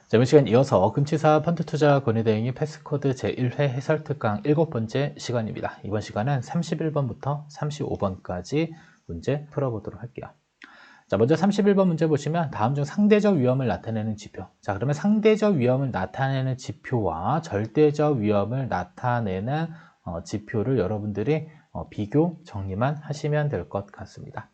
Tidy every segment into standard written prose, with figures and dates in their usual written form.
자, 이번 시간 이어서 금치사 펀드투자 권유대행의 패스코드 제1회 해설 특강 7번째 시간입니다. 이번 시간은 31번부터 35번까지 문제 풀어보도록 할게요. 자, 먼저 31번 문제 보시면 다음 중 상대적 위험을 나타내는 지표. 자, 그러면 상대적 위험을 나타내는 지표와 절대적 위험을 나타내는 지표를 여러분들이 비교 정리만 하시면 될 것 같습니다.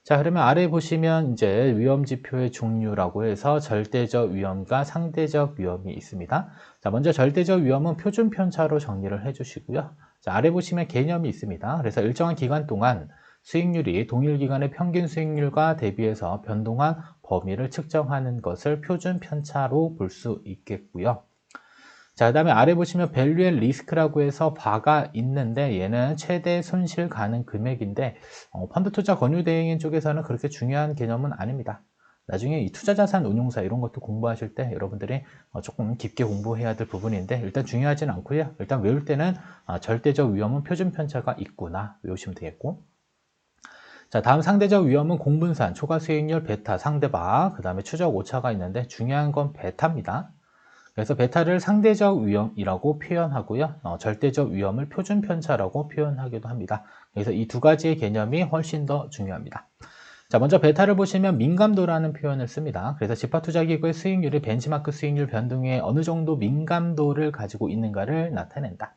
자, 그러면 아래 보시면 이제 위험 지표의 종류라고 해서 절대적 위험과 상대적 위험이 있습니다. 자, 먼저 절대적 위험은 표준 편차로 정리를 해주시고요. 자, 아래 보시면 개념이 있습니다. 그래서 일정한 기간 동안 수익률이 동일 기간의 평균 수익률과 대비해서 변동한 범위를 측정하는 것을 표준 편차로 볼 수 있겠고요. 자, 그 다음에 아래 보시면 밸류 앤 리스크라고 해서 바가 있는데 얘는 최대 손실 가능 금액인데 펀드 투자 권유 대행인 쪽에서는 그렇게 중요한 개념은 아닙니다. 나중에 이 투자자산 운용사 이런 것도 공부하실 때 여러분들이 조금 깊게 공부해야 될 부분인데 일단 중요하진 않고요. 일단 외울 때는 절대적 위험은 표준 편차가 있구나 외우시면 되겠고, 자, 다음 상대적 위험은 공분산, 초과 수익률, 베타, 상대바, 그 다음에 추적 오차가 있는데 중요한 건 베타입니다. 그래서 베타를 상대적 위험이라고 표현하고요. 절대적 위험을 표준 편차라고 표현하기도 합니다. 그래서 이 두 가지의 개념이 훨씬 더 중요합니다. 자, 먼저 베타를 보시면 민감도라는 표현을 씁니다. 그래서 집합투자기구의 수익률이 벤치마크 수익률 변동에 어느 정도 민감도를 가지고 있는가를 나타낸다.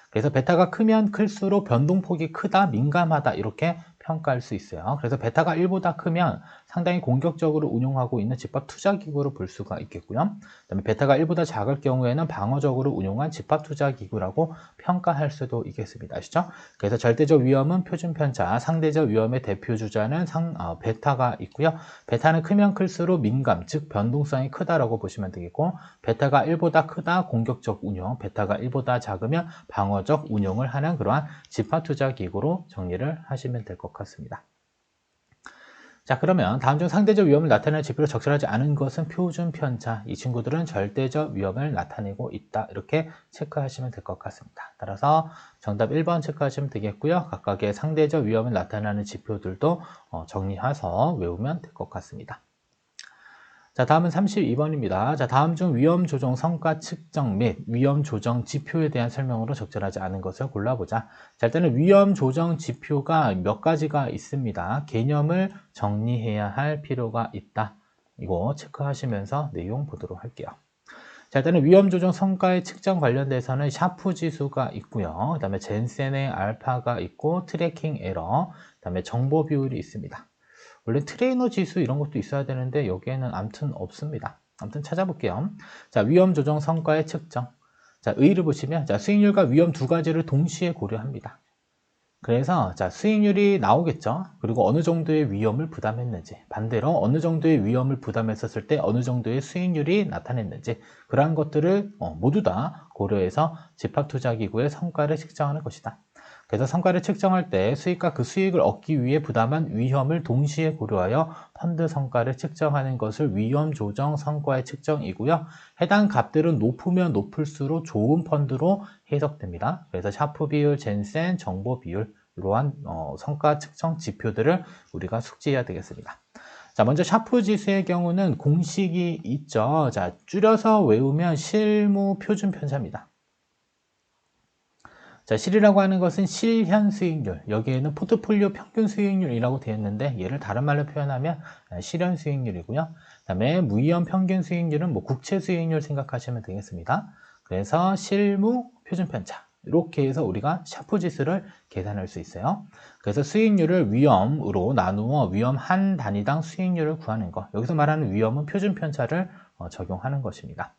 그래서 베타가 크면 클수록 변동폭이 크다, 민감하다 이렇게 평가할 수 있어요. 그래서 베타가 1보다 크면 상당히 공격적으로 운용하고 있는 집합투자기구로 볼 수가 있겠고요. 그다음에 베타가 1보다 작을 경우에는 방어적으로 운용한 집합투자기구라고 평가할 수도 있겠습니다. 아시죠? 그래서 절대적 위험은 표준편차, 상대적 위험의 대표주자는 베타가 있고요. 베타는 크면 클수록 민감, 즉 변동성이 크다라고 보시면 되겠고, 베타가 1보다 크다, 공격적 운용, 베타가 1보다 작으면 방어적 운용을 하는 그러한 집합투자기구로 정리를 하시면 될 것 같습니다. 자, 그러면 다음 중 상대적 위험을 나타내는 지표로 적절하지 않은 것은 표준 편차. 이 친구들은 절대적 위험을 나타내고 있다. 이렇게 체크하시면 될 것 같습니다. 따라서 정답 1번 체크하시면 되겠고요. 각각의 상대적 위험을 나타내는 지표들도 정리해서 외우면 될 것 같습니다. 자, 다음은 32번입니다. 자, 다음 중 위험 조정 성과 측정 및 위험 조정 지표에 대한 설명으로 적절하지 않은 것을 골라보자. 자, 일단은 위험 조정 지표가 몇 가지가 있습니다. 개념을 정리해야 할 필요가 있다. 이거 체크하시면서 내용 보도록 할게요. 자, 일단은 위험 조정 성과의 측정 관련돼서는 샤프 지수가 있고요. 그 다음에 젠센의 알파가 있고 트래킹 에러, 그 다음에 정보 비율이 있습니다. 원래 트레이너 지수 이런 것도 있어야 되는데 여기에는 아무튼 없습니다. 아무튼 찾아볼게요. 자, 위험 조정 성과의 측정. 자, 의의를 보시면 자, 수익률과 위험 두 가지를 동시에 고려합니다. 그래서 자, 수익률이 나오겠죠. 그리고 어느 정도의 위험을 부담했는지, 반대로 어느 정도의 위험을 부담했었을 때 어느 정도의 수익률이 나타냈는지, 그러한 것들을 모두 다 고려해서 집합투자기구의 성과를 측정하는 것이다. 그래서 성과를 측정할 때 수익과 그 수익을 얻기 위해 부담한 위험을 동시에 고려하여 펀드 성과를 측정하는 것을 위험 조정 성과의 측정이고요. 해당 값들은 높으면 높을수록 좋은 펀드로 해석됩니다. 그래서 샤프 비율, 젠센, 정보 비율 이러한 성과 측정 지표들을 우리가 숙지해야 되겠습니다. 자, 먼저 샤프 지수의 경우는 공식이 있죠. 자, 줄여서 외우면 실무 표준 편차입니다. 자, 실이라고 하는 것은 실현 수익률, 여기에는 포트폴리오 평균 수익률이라고 되어 있는데 얘를 다른 말로 표현하면 실현 수익률이고요. 그 다음에 무위험 평균 수익률은 국채 수익률 생각하시면 되겠습니다. 그래서 실무 표준 편차, 이렇게 해서 우리가 샤프 지수를 계산할 수 있어요. 그래서 수익률을 위험으로 나누어 위험 한 단위당 수익률을 구하는 것, 여기서 말하는 위험은 표준 편차를 적용하는 것입니다.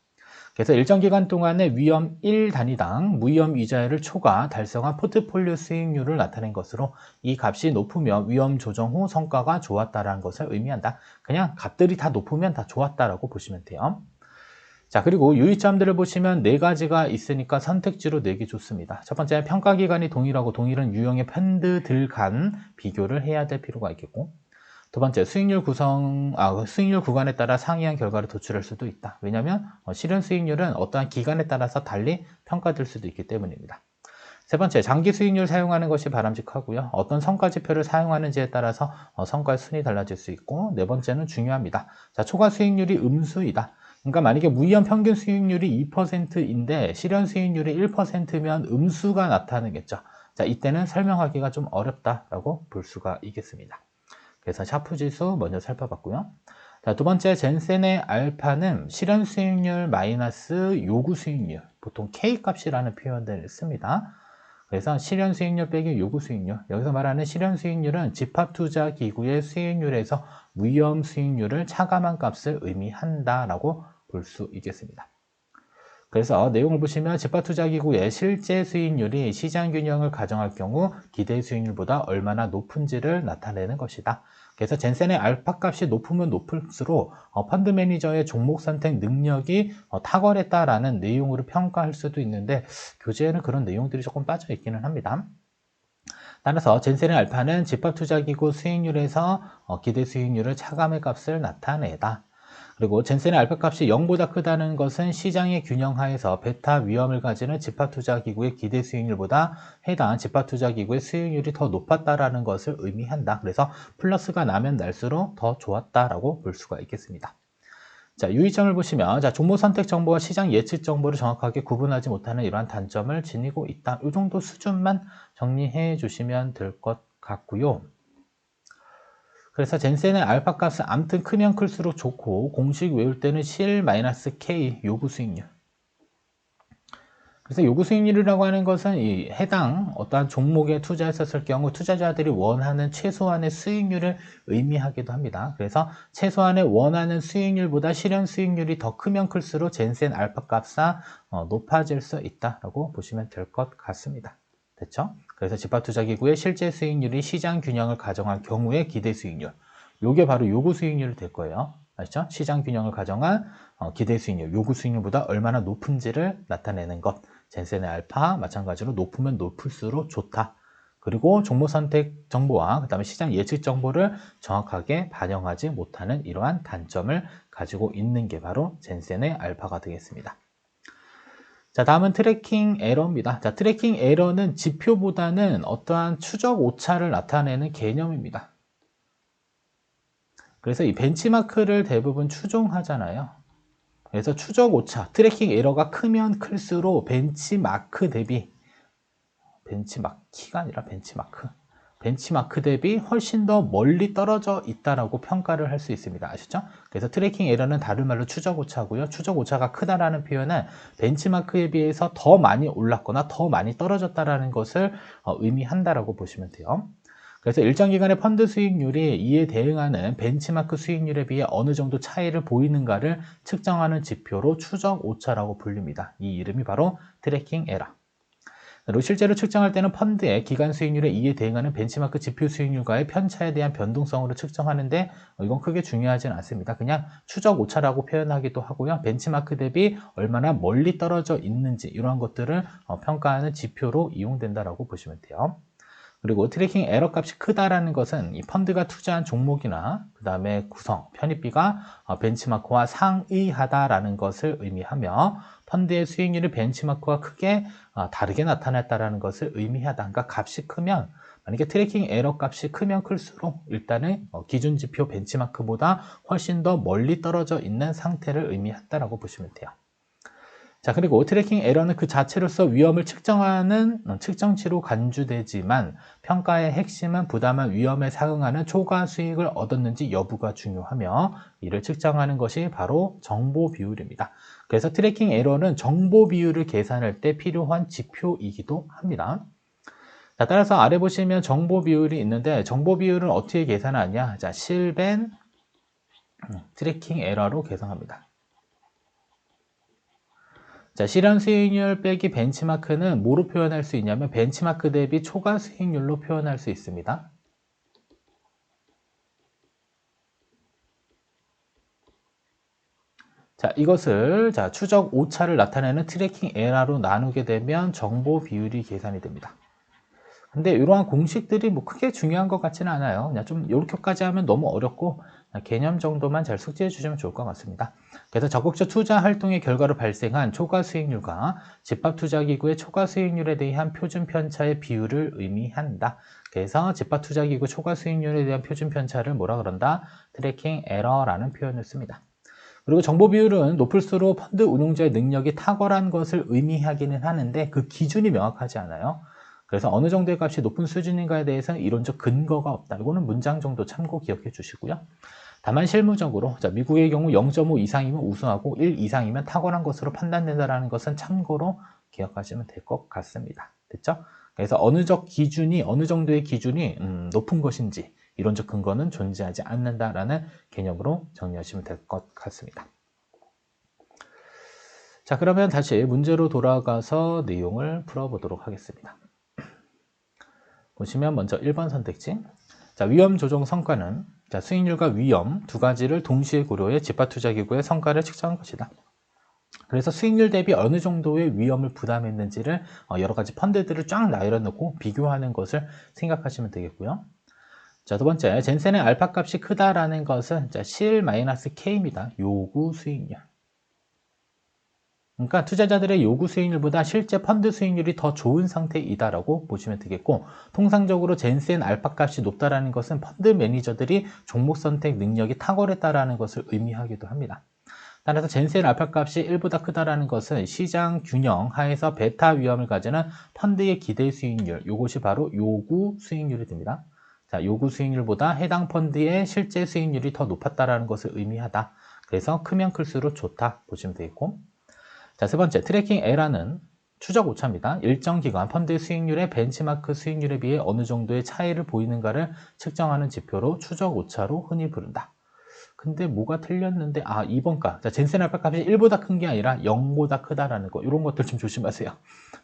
그래서 일정 기간 동안에 위험 1단위당 무위험 이자율을 초과 달성한 포트폴리오 수익률을 나타낸 것으로 이 값이 높으면 위험 조정 후 성과가 좋았다는 것을 의미한다. 그냥 값들이 다 높으면 다 좋았다라고 보시면 돼요. 자, 그리고 유의점들을 보시면 네 가지가 있으니까 선택지로 내기 좋습니다. 첫 번째, 평가 기간이 동일하고 동일한 유형의 펀드들 간 비교를 해야 될 필요가 있겠고, 두 번째, 수익률 구간에 따라 상이한 결과를 도출할 수도 있다. 왜냐하면 실현 수익률은 어떠한 기간에 따라서 달리 평가될 수도 있기 때문입니다. 세 번째, 장기 수익률 사용하는 것이 바람직하고요. 어떤 성과 지표를 사용하는지에 따라서 성과의 순위 달라질 수 있고, 네 번째는 중요합니다. 자, 초과 수익률이 음수이다. 그러니까 만약에 무위험 평균 수익률이 2%인데 실현 수익률이 1%면 음수가 나타나겠죠. 자, 이때는 설명하기가 좀 어렵다라고 볼 수가 있겠습니다. 그래서 샤프 지수 먼저 살펴봤고요. 자, 두 번째 젠센의 알파는 실현 수익률 마이너스 요구 수익률, 보통 K값이라는 표현들을 씁니다. 그래서 실현 수익률 빼기 요구 수익률, 여기서 말하는 실현 수익률은 집합투자기구의 수익률에서 무위험 수익률을 차감한 값을 의미한다라고 볼 수 있겠습니다. 그래서 내용을 보시면 집합투자기구의 실제 수익률이 시장균형을 가정할 경우 기대 수익률보다 얼마나 높은지를 나타내는 것이다. 그래서 젠센의 알파 값이 높으면 높을수록 펀드 매니저의 종목 선택 능력이 탁월했다라는 내용으로 평가할 수도 있는데 교재에는 그런 내용들이 조금 빠져 있기는 합니다. 따라서 젠센의 알파는 집합투자기구 수익률에서 기대 수익률을 차감의 값을 나타내다. 그리고 젠센의 알파 값이 0보다 크다는 것은 시장의 균형하에서 베타 위험을 가지는 집합투자기구의 기대 수익률보다 해당 집합투자기구의 수익률이 더 높았다라는 것을 의미한다. 그래서 플러스가 나면 날수록 더 좋았다라고 볼 수가 있겠습니다. 자, 유의점을 보시면 자, 종목 선택 정보와 시장 예측 정보를 정확하게 구분하지 못하는 이러한 단점을 지니고 있다. 이 정도 수준만 정리해 주시면 될 것 같고요. 그래서 젠센의 알파 값은 아무튼 크면 클수록 좋고 공식 외울 때는 실-K 요구 수익률. 그래서 요구 수익률이라고 하는 것은 이 해당 어떠한 종목에 투자했었을 경우 투자자들이 원하는 최소한의 수익률을 의미하기도 합니다. 그래서 최소한의 원하는 수익률보다 실현 수익률이 더 크면 클수록 젠센 알파 값이 높아질 수 있다라고 보시면 될 것 같습니다. 됐죠? 그래서 집합투자기구의 실제 수익률이 시장 균형을 가정한 경우의 기대 수익률. 요게 바로 요구 수익률이 될 거예요. 아시죠? 시장 균형을 가정한 기대 수익률, 요구 수익률보다 얼마나 높은지를 나타내는 것. 젠센의 알파 마찬가지로 높으면 높을수록 좋다. 그리고 종목 선택 정보와 그 다음에 시장 예측 정보를 정확하게 반영하지 못하는 이러한 단점을 가지고 있는 게 바로 젠센의 알파가 되겠습니다. 자, 다음은 트래킹 에러입니다. 자, 트래킹 에러는 지표보다는 어떠한 추적 오차를 나타내는 개념입니다. 그래서 이 벤치마크를 대부분 추종하잖아요. 그래서 추적 오차, 트래킹 에러가 크면 클수록 벤치마크 대비, 벤치마키가 아니라 벤치마크 대비 훨씬 더 멀리 떨어져 있다라고 평가를 할 수 있습니다. 아시죠? 그래서 트래킹 에러는 다른 말로 추적 오차고요. 추적 오차가 크다라는 표현은 벤치마크에 비해서 더 많이 올랐거나 더 많이 떨어졌다라는 것을 의미한다라고 보시면 돼요. 그래서 일정 기간의 펀드 수익률이 이에 대응하는 벤치마크 수익률에 비해 어느 정도 차이를 보이는가를 측정하는 지표로 추적 오차라고 불립니다. 이 이름이 바로 트래킹 에러. 그리고 실제로 측정할 때는 펀드의 기간 수익률에 이에 대응하는 벤치마크 지표 수익률과의 편차에 대한 변동성으로 측정하는데 이건 크게 중요하지는 않습니다. 그냥 추적 오차라고 표현하기도 하고요. 벤치마크 대비 얼마나 멀리 떨어져 있는지 이러한 것들을 평가하는 지표로 이용된다라고 보시면 돼요. 그리고 트래킹 에러 값이 크다라는 것은 이 펀드가 투자한 종목이나 그 다음에 구성, 편입비가 벤치마크와 상이하다라는 것을 의미하며 펀드의 수익률이 벤치마크와 크게 다르게 나타났다라는 것을 의미하다. 그러니까 값이 크면 만약에 트래킹 에러 값이 크면 클수록 일단은 기준 지표 벤치마크보다 훨씬 더 멀리 떨어져 있는 상태를 의미한다라고 보시면 돼요. 자, 그리고 트래킹 에러는 그 자체로서 위험을 측정하는 측정치로 간주되지만 평가의 핵심은 부담한 위험에 상응하는 초과 수익을 얻었는지 여부가 중요하며 이를 측정하는 것이 바로 정보 비율입니다. 그래서 트래킹 에러는 정보 비율을 계산할 때 필요한 지표이기도 합니다. 자, 따라서 아래 보시면 정보 비율이 있는데 정보 비율은 어떻게 계산하냐? 자, 실벤 트래킹 에러로 계산합니다. 자, 실현 수익률 빼기 벤치마크는 뭐로 표현할 수 있냐면 벤치마크 대비 초과 수익률로 표현할 수 있습니다. 자, 이것을 추적 오차를 나타내는 트래킹 에러로 나누게 되면 정보 비율이 계산이 됩니다. 근데 이러한 공식들이 뭐 크게 중요한 것 같지는 않아요. 그냥 좀 이렇게까지 하면 너무 어렵고 개념 정도만 잘 숙지해 주시면 좋을 것 같습니다. 그래서 적극적 투자 활동의 결과로 발생한 초과 수익률과 집합투자기구의 초과 수익률에 대한 표준 편차의 비율을 의미한다. 그래서 집합투자기구 초과 수익률에 대한 표준 편차를 뭐라 그런다? 트래킹 에러라는 표현을 씁니다. 그리고 정보 비율은 높을수록 펀드 운용자의 능력이 탁월한 것을 의미하기는 하는데 그 기준이 명확하지 않아요. 그래서 어느 정도의 값이 높은 수준인가에 대해서는 이론적 근거가 없다. 이거는 문장 정도 참고 기억해 주시고요. 다만 실무적으로 미국의 경우 0.5 이상이면 우수하고 1 이상이면 탁월한 것으로 판단된다는 것은 참고로 기억하시면 될 것 같습니다. 됐죠? 그래서 어느 정도의 기준이 높은 것인지 이론적 근거는 존재하지 않는다라는 개념으로 정리하시면 될 것 같습니다. 자, 그러면 다시 문제로 돌아가서 내용을 풀어보도록 하겠습니다. 보시면 먼저 1번 선택지. 자, 위험 조정 성과는 수익률과 위험 두 가지를 동시에 고려해 집합투자기구의 성과를 측정한 것이다. 그래서 수익률 대비 어느 정도의 위험을 부담했는지를 여러 가지 펀드들을 쫙 나열해 놓고 비교하는 것을 생각하시면 되겠고요. 자, 두 번째, 젠센의 알파 값이 크다라는 것은 CL-K입니다. 요구 수익률. 그러니까 투자자들의 요구 수익률보다 실제 펀드 수익률이 더 좋은 상태이다라고 보시면 되겠고, 통상적으로 젠센 알파 값이 높다라는 것은 펀드 매니저들이 종목 선택 능력이 탁월했다라는 것을 의미하기도 합니다. 따라서 젠센 알파 값이 1보다 크다라는 것은 시장 균형 하에서 베타 위험을 가지는 펀드의 기대 수익률, 이것이 바로 요구 수익률이 됩니다. 자, 요구 수익률보다 해당 펀드의 실제 수익률이 더 높았다라는 것을 의미하다. 그래서 크면 클수록 좋다 보시면 되겠고, 자, 세 번째, 트래킹 에러는 추적 오차입니다. 일정 기간 펀드의 수익률의 벤치마크 수익률에 비해 어느 정도의 차이를 보이는가를 측정하는 지표로 추적 오차로 흔히 부른다. 근데 뭐가 틀렸는데, 2번가. 자, 젠센 알파 값이 1보다 큰 게 아니라 0보다 크다라는 거. 이런 것들 좀 조심하세요.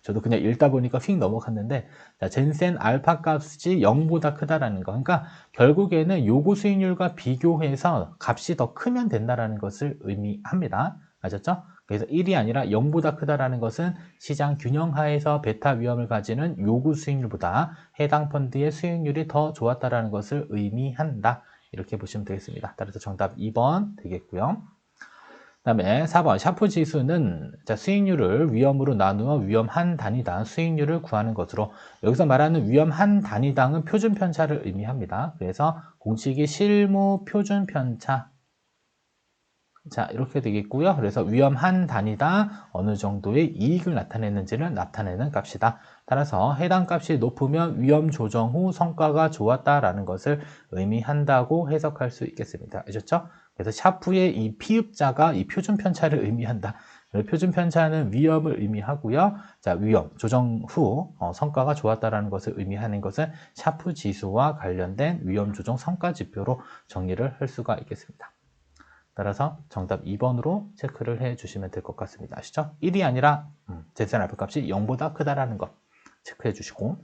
저도 그냥 읽다 보니까 휙 넘어갔는데, 자, 젠센 알파 값이 0보다 크다라는 거. 그러니까 결국에는 요구 수익률과 비교해서 값이 더 크면 된다라는 것을 의미합니다. 아셨죠? 그래서 1이 아니라 0보다 크다라는 것은 시장 균형 하에서 베타 위험을 가지는 요구 수익률보다 해당 펀드의 수익률이 더 좋았다라는 것을 의미한다. 이렇게 보시면 되겠습니다. 따라서 정답 2번 되겠고요. 그 다음에 4번 샤프 지수는 수익률을 위험으로 나누어 위험 한 단위당 수익률을 구하는 것으로, 여기서 말하는 위험 한 단위당은 표준 편차를 의미합니다. 그래서 공식이 실무 표준 편차, 자, 이렇게 되겠고요. 그래서 위험 한 단위당 어느 정도의 이익을 나타냈는지를 나타내는 값이다. 따라서 해당 값이 높으면 위험 조정 후 성과가 좋았다라는 것을 의미한다고 해석할 수 있겠습니다. 아셨죠? 그래서 샤프의 이 피읍자가 이 표준 편차를 의미한다. 표준 편차는 위험을 의미하고요. 자, 위험 조정 후 성과가 좋았다라는 것을 의미하는 것은 샤프 지수와 관련된 위험 조정 성과 지표로 정리를 할 수가 있겠습니다. 따라서 정답 2번으로 체크를 해주시면 될 것 같습니다. 아시죠? 1이 아니라 젠센 알파 값이 0보다 크다라는 것 체크해 주시고,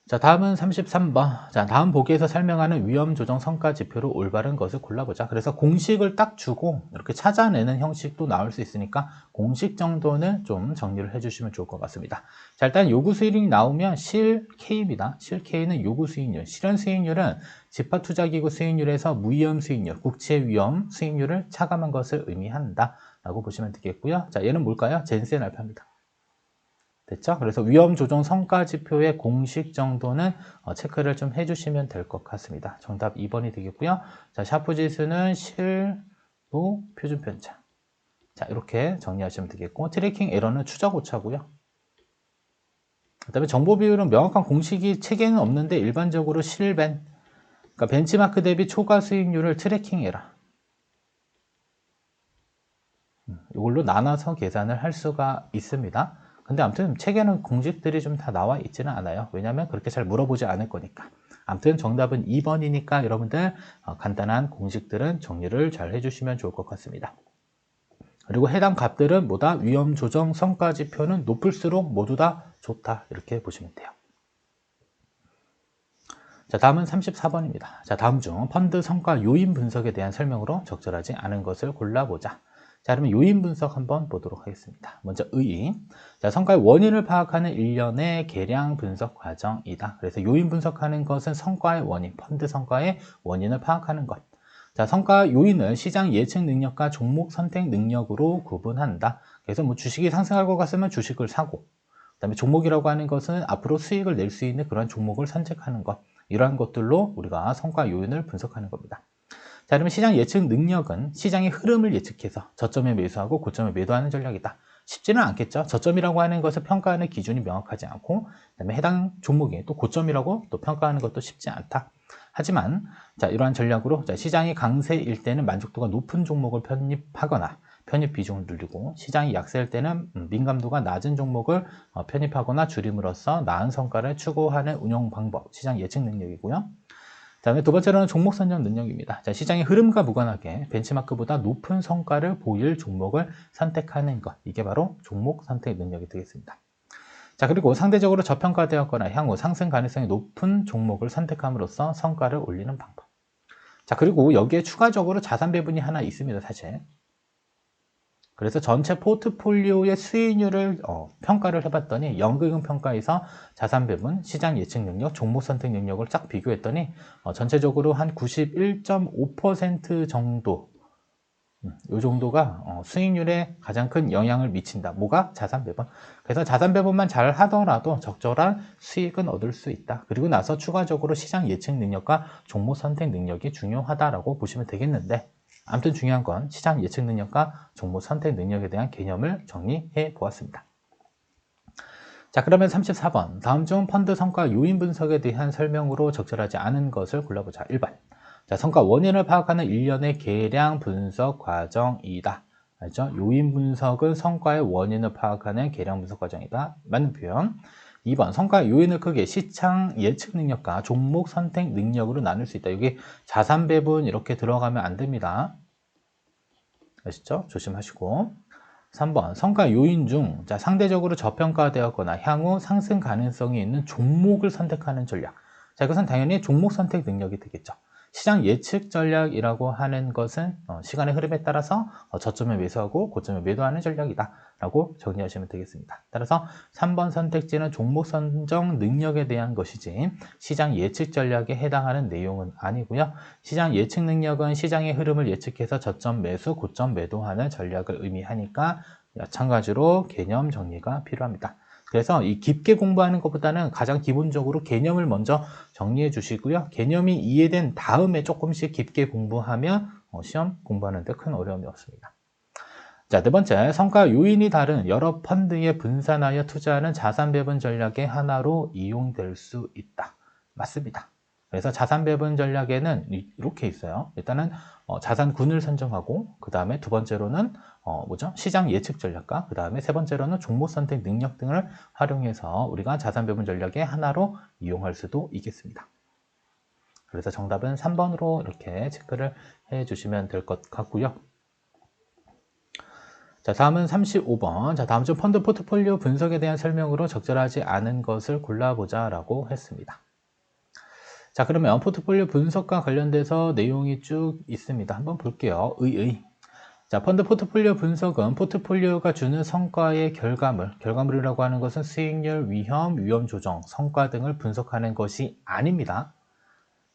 자, 다음은 33번. 자, 다음 보기에서 설명하는 위험 조정 성과 지표로 올바른 것을 골라보자. 그래서 공식을 딱 주고 이렇게 찾아내는 형식도 나올 수 있으니까 공식 정도는 좀 정리를 해주시면 좋을 것 같습니다. 자, 일단 요구 수익률이 나오면 실 K입니다. 실 K는 요구 수익률. 실현 수익률은 집합투자기구 수익률에서 무위험 수익률, 국채 위험 수익률을 차감한 것을 의미한다 라고 보시면 되겠고요. 자, 얘는 뭘까요? 젠센 알파입니다. 됐죠? 그래서 위험 조정 성과 지표의 공식 정도는 체크를 좀 해주시면 될 것 같습니다. 정답 2번이 되겠고요. 자, 샤프 지수는 실무 표준 편차. 자, 이렇게 정리하시면 되겠고, 트래킹 에러는 추적 오차고요. 그다음에 정보 비율은 명확한 공식이 책에는 없는데 일반적으로 실벤, 그러니까 벤치마크 대비 초과 수익률을 트래킹 에러. 이걸로 나눠서 계산을 할 수가 있습니다. 근데 아무튼 책에는 공식들이 좀 다 나와 있지는 않아요. 왜냐하면 그렇게 잘 물어보지 않을 거니까. 아무튼 정답은 2번이니까 여러분들 간단한 공식들은 정리를 잘 해주시면 좋을 것 같습니다. 그리고 해당 값들은 뭐다? 위험 조정 성과 지표는 높을수록 모두 다 좋다. 이렇게 보시면 돼요. 자, 다음은 34번입니다. 자, 다음 중 펀드 성과 요인 분석에 대한 설명으로 적절하지 않은 것을 골라보자. 자, 그러면 요인 분석 한번 보도록 하겠습니다. 먼저 의. 자, 성과의 원인을 파악하는 일련의 계량 분석 과정이다. 그래서 요인 분석하는 것은 성과의 원인, 펀드 성과의 원인을 파악하는 것. 자, 성과 요인을 시장 예측 능력과 종목 선택 능력으로 구분한다. 그래서 뭐 주식이 상승할 것 같으면 주식을 사고, 그다음에 종목이라고 하는 것은 앞으로 수익을 낼 수 있는 그런 종목을 선택하는 것. 이러한 것들로 우리가 성과 요인을 분석하는 겁니다. 자, 그러면 시장 예측 능력은 시장의 흐름을 예측해서 저점에 매수하고 고점에 매도하는 전략이다. 쉽지는 않겠죠. 저점이라고 하는 것을 평가하는 기준이 명확하지 않고, 그다음에 해당 종목이 또 고점이라고 또 평가하는 것도 쉽지 않다. 하지만 자, 이러한 전략으로 자, 시장이 강세일 때는 만족도가 높은 종목을 편입하거나 편입 비중을 늘리고, 시장이 약세일 때는 민감도가 낮은 종목을 편입하거나 줄임으로써 나은 성과를 추구하는 운용 방법, 시장 예측 능력이고요. 다음에 두 번째로는 종목 선정 능력입니다. 자, 시장의 흐름과 무관하게 벤치마크보다 높은 성과를 보일 종목을 선택하는 것, 이게 바로 종목 선택 능력이 되겠습니다. 자, 그리고 상대적으로 저평가되었거나 향후 상승 가능성이 높은 종목을 선택함으로써 성과를 올리는 방법. 자, 그리고 여기에 추가적으로 자산 배분이 하나 있습니다, 사실. 그래서 전체 포트폴리오의 수익률을 평가를 해봤더니 연금융 평가에서 자산 배분, 시장 예측 능력, 종목 선택 능력을 쫙 비교했더니 전체적으로 한 91.5% 정도, 이 정도가 수익률에 가장 큰 영향을 미친다. 뭐가? 자산 배분. 그래서 자산 배분만 잘 하더라도 적절한 수익은 얻을 수 있다. 그리고 나서 추가적으로 시장 예측 능력과 종목 선택 능력이 중요하다라고 보시면 되겠는데, 아무튼 중요한 건 시장 예측 능력과 종목 선택 능력에 대한 개념을 정리해 보았습니다. 자, 그러면 34번. 다음 중 펀드 성과 요인 분석에 대한 설명으로 적절하지 않은 것을 골라보자. 1번. 자, 성과 원인을 파악하는 일련의 계량 분석 과정이다. 알죠? 요인 분석은 성과의 원인을 파악하는 계량 분석 과정이다. 맞는 표현. 2번. 성과 요인을 크게 시장 예측 능력과 종목 선택 능력으로 나눌 수 있다. 여기 자산 배분 이렇게 들어가면 안 됩니다. 아시죠? 조심하시고. 3번. 성과 요인 중 자, 상대적으로 저평가되었거나 향후 상승 가능성이 있는 종목을 선택하는 전략. 자, 이것은 당연히 종목 선택 능력이 되겠죠. 시장 예측 전략이라고 하는 것은 시간의 흐름에 따라서 저점에 매수하고 고점에 매도하는 전략이다 라고 정리하시면 되겠습니다. 따라서 3번 선택지는 종목 선정 능력에 대한 것이지 시장 예측 전략에 해당하는 내용은 아니고요. 시장 예측 능력은 시장의 흐름을 예측해서 저점 매수, 고점 매도하는 전략을 의미하니까 마찬가지로 개념 정리가 필요합니다. 그래서 이 깊게 공부하는 것보다는 가장 기본적으로 개념을 먼저 정리해 주시고요. 개념이 이해된 다음에 조금씩 깊게 공부하면 시험 공부하는 데 큰 어려움이 없습니다. 자, 네 번째, 성과 요인이 다른 여러 펀드에 분산하여 투자하는 자산 배분 전략의 하나로 이용될 수 있다. 맞습니다. 그래서 자산 배분 전략에는 이렇게 있어요. 일단은 자산군을 선정하고, 그 다음에 두 번째로는 시장 예측 전략과, 그 다음에 세 번째로는 종목 선택 능력 등을 활용해서 우리가 자산 배분 전략의 하나로 이용할 수도 있겠습니다. 그래서 정답은 3번으로 이렇게 체크를 해주시면 될 것 같고요. 자, 다음은 35번. 자, 다음 주 펀드 포트폴리오 분석에 대한 설명으로 적절하지 않은 것을 골라보자 라고 했습니다. 자, 그러면 포트폴리오 분석과 관련돼서 내용이 쭉 있습니다. 한번 볼게요. 자, 펀드 포트폴리오 분석은 포트폴리오가 주는 성과의 결과물이라고 하는 것은 수익률, 위험 조정, 성과 등을 분석하는 것이 아닙니다.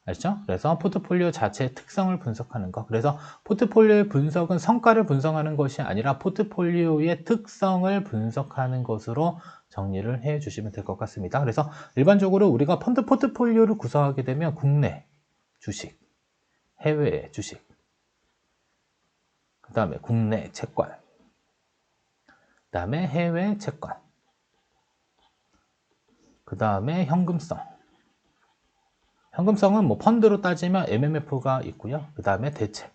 아시죠? 그래서 포트폴리오 자체의 특성을 분석하는 것. 그래서 포트폴리오의 분석은 성과를 분석하는 것이 아니라 포트폴리오의 특성을 분석하는 것으로 정리를 해 주시면 될 것 같습니다. 그래서 일반적으로 우리가 펀드 포트폴리오를 구성하게 되면 국내 주식, 해외 주식, 그 다음에 국내 채권, 그 다음에 해외 채권, 그 다음에 현금성. 현금성은 뭐 펀드로 따지면 MMF가 있고요. 그 다음에 대체.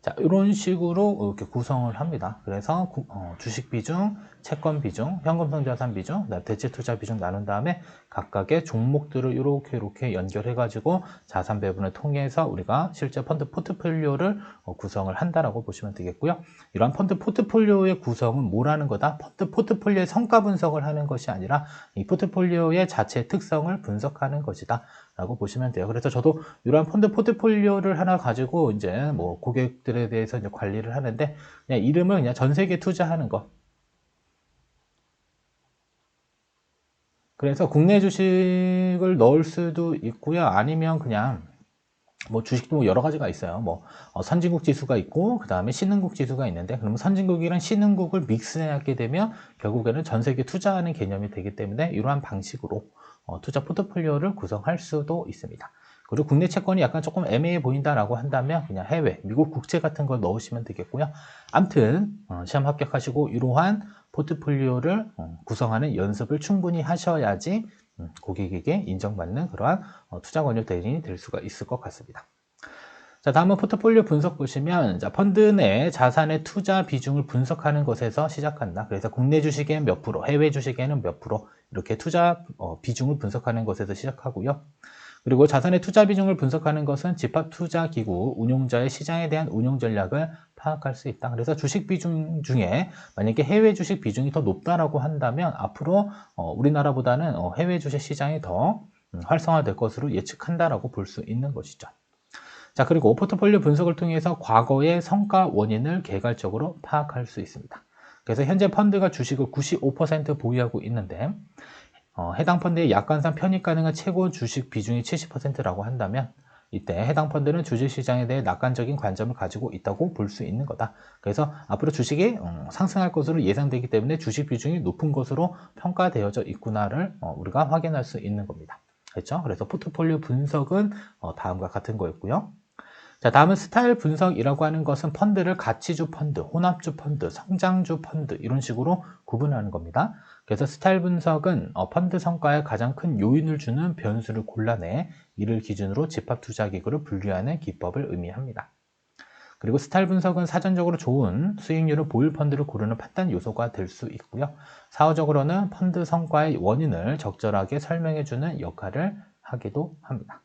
자, 이런 식으로 이렇게 구성을 합니다. 그래서 주식 비중, 채권 비중, 현금성 자산 비중, 대체 투자 비중 나눈 다음에 각각의 종목들을 이렇게 연결해가지고 자산 배분을 통해서 우리가 실제 펀드 포트폴리오를 구성을 한다라고 보시면 되겠고요. 이러한 펀드 포트폴리오의 구성은 뭐라는 거다? 펀드 포트폴리오의 성과 분석을 하는 것이 아니라 이 포트폴리오의 자체 특성을 분석하는 것이다 라고 보시면 돼요. 그래서 저도 이러한 펀드 포트폴리오를 하나 가지고 이제 뭐 고객들에 대해서 이제 관리를 하는데, 그냥 이름을 그냥 전 세계 투자하는 거. 그래서 국내 주식을 넣을 수도 있고요. 아니면 그냥 뭐 주식도 뭐 여러 가지가 있어요. 뭐 선진국 지수가 있고, 그 다음에 신흥국 지수가 있는데, 그러면 선진국이랑 신흥국을 믹스하게 되면 결국에는 전 세계 투자하는 개념이 되기 때문에 이러한 방식으로 투자 포트폴리오를 구성할 수도 있습니다. 그리고 국내 채권이 약간 조금 애매해 보인다라고 한다면 그냥 해외, 미국 국채 같은 걸 넣으시면 되겠고요. 암튼 시험 합격하시고 이러한 포트폴리오를 구성하는 연습을 충분히 하셔야지 고객에게 인정받는 그러한 투자 권유 대리인이 될 수가 있을 것 같습니다. 자, 다음은 포트폴리오 분석 보시면, 자, 펀드 내 자산의 투자 비중을 분석하는 것에서 시작한다. 그래서 국내 주식에는 몇 프로, 해외 주식에는 몇 프로, 이렇게 투자 비중을 분석하는 것에서 시작하고요. 그리고 자산의 투자 비중을 분석하는 것은 집합투자기구 운용자의 시장에 대한 운용 전략을 파악할 수 있다. 그래서 주식 비중 중에 만약에 해외 주식 비중이 더 높다라고 한다면 앞으로 우리나라보다는 해외 주식 시장이 더 활성화될 것으로 예측한다라고 볼 수 있는 것이죠. 자, 그리고 포트폴리오 분석을 통해서 과거의 성과 원인을 개괄적으로 파악할 수 있습니다. 그래서 현재 펀드가 주식을 95% 보유하고 있는데 해당 펀드의 약관상 편입 가능한 최고 주식 비중이 70%라고 한다면 이때 해당 펀드는 주식시장에 대해 낙관적인 관점을 가지고 있다고 볼 수 있는 거다. 그래서 앞으로 주식이 상승할 것으로 예상되기 때문에 주식 비중이 높은 것으로 평가되어져 있구나를 우리가 확인할 수 있는 겁니다. 그렇죠? 그래서 포트폴리오 분석은 다음과 같은 거였고요. 자, 다음은 스타일 분석이라고 하는 것은 펀드를 가치주 펀드, 혼합주 펀드, 성장주 펀드 이런 식으로 구분하는 겁니다. 그래서 스타일 분석은 펀드 성과에 가장 큰 요인을 주는 변수를 골라내 이를 기준으로 집합투자기구를 분류하는 기법을 의미합니다. 그리고 스타일 분석은 사전적으로 좋은 수익률을 보일 펀드를 고르는 판단 요소가 될 수 있고요. 사후적으로는 펀드 성과의 원인을 적절하게 설명해주는 역할을 하기도 합니다.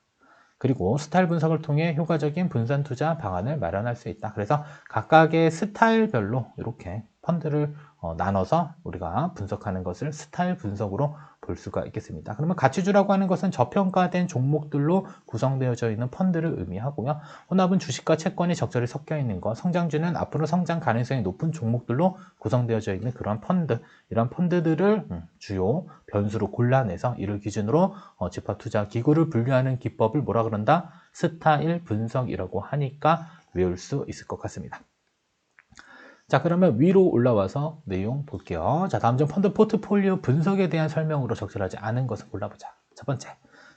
그리고 스타일 분석을 통해 효과적인 분산 투자 방안을 마련할 수 있다. 그래서 각각의 스타일별로 이렇게 펀드를 나눠서 우리가 분석하는 것을 스타일 분석으로 볼 수가 있겠습니다. 그러면 가치주라고 하는 것은 저평가된 종목들로 구성되어져 있는 펀드를 의미하고요. 혼합은 주식과 채권이 적절히 섞여 있는 것, 성장주는 앞으로 성장 가능성이 높은 종목들로 구성되어져 있는 그런 펀드, 이런 펀드들을 주요 변수로 골라내서 이를 기준으로 집합투자 기구를 분류하는 기법을 뭐라 그런다? 스타일 분석이라고 하니까 외울 수 있을 것 같습니다. 자, 그러면 위로 올라와서 내용 볼게요. 자, 다음 점 펀드 포트폴리오 분석에 대한 설명으로 적절하지 않은 것을 골라보자. 첫 번째.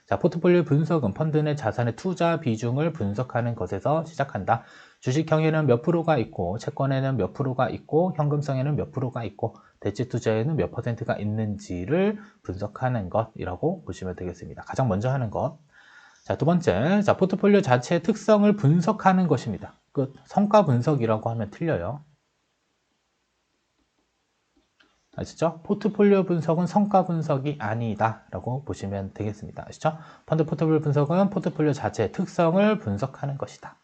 자, 포트폴리오 분석은 펀드 내 자산의 투자 비중을 분석하는 것에서 시작한다. 주식형에는 몇 프로가 있고, 채권에는 몇 프로가 있고, 현금성에는 몇 프로가 있고, 대체 투자에는 몇 %가 있는지를 분석하는 것이라고 보시면 되겠습니다. 가장 먼저 하는 것. 자, 두 번째. 자, 포트폴리오 자체의 특성을 분석하는 것입니다. 끝. 성과 분석이라고 하면 틀려요. 아시죠? 포트폴리오 분석은 성과 분석이 아니다 라고 보시면 되겠습니다. 아시죠? 펀드 포트폴리오 분석은 포트폴리오 자체의 특성을 분석하는 것이다.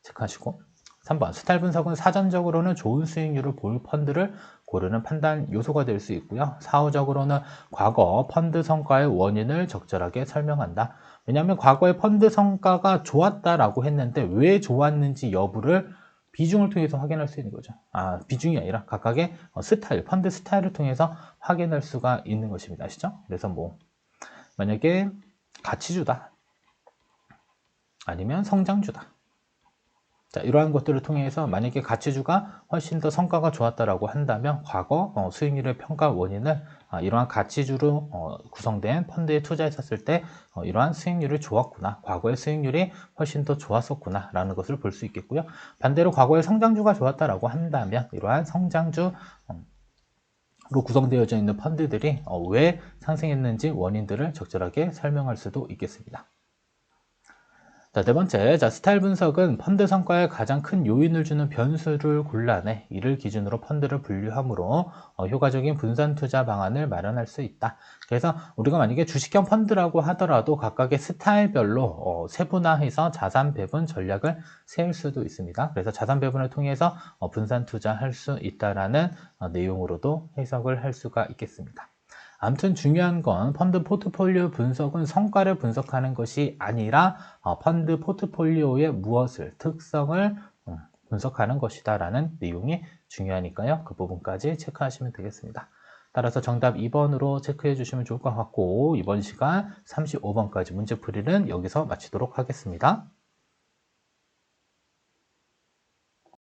체크하시고 3번 스타일 분석은 사전적으로는 좋은 수익률을 볼 펀드를 고르는 판단 요소가 될 수 있고요. 사후적으로는 과거 펀드 성과의 원인을 적절하게 설명한다. 왜냐하면 과거의 펀드 성과가 좋았다라고 했는데 왜 좋았는지 여부를 비중을 통해서 확인할 수 있는 거죠. 비중이 아니라 각각의 스타일, 펀드 스타일을 통해서 확인할 수가 있는 것입니다. 아시죠? 그래서 만약에 가치주다. 아니면 성장주다. 자, 이러한 것들을 통해서 만약에 가치주가 훨씬 더 성과가 좋았다라고 한다면 과거 수익률의 평가 원인을 이러한 가치주로 구성된 펀드에 투자했었을 때 이러한 수익률이 좋았구나, 과거의 수익률이 훨씬 더 좋았었구나 라는 것을 볼 수 있겠고요. 반대로 과거의 성장주가 좋았다라고 한다면 이러한 성장주 로 구성되어져 있는 펀드들이 왜 상승했는지 원인들을 적절하게 설명할 수도 있겠습니다. 자, 네 번째, 스타일 분석은 펀드 성과에 가장 큰 요인을 주는 변수를 골라내 이를 기준으로 펀드를 분류하므로 효과적인 분산 투자 방안을 마련할 수 있다. 그래서 우리가 만약에 주식형 펀드라고 하더라도 각각의 스타일별로 세분화해서 자산 배분 전략을 세울 수도 있습니다. 그래서 자산 배분을 통해서 분산 투자할 수 있다라는 내용으로도 해석을 할 수가 있겠습니다. 아무튼 중요한 건 펀드 포트폴리오 분석은 성과를 분석하는 것이 아니라 펀드 포트폴리오의 무엇을, 특성을 분석하는 것이다 라는 내용이 중요하니까요. 그 부분까지 체크하시면 되겠습니다. 따라서 정답 2번으로 체크해 주시면 좋을 것 같고 이번 시간 35번까지 문제풀이는 여기서 마치도록 하겠습니다.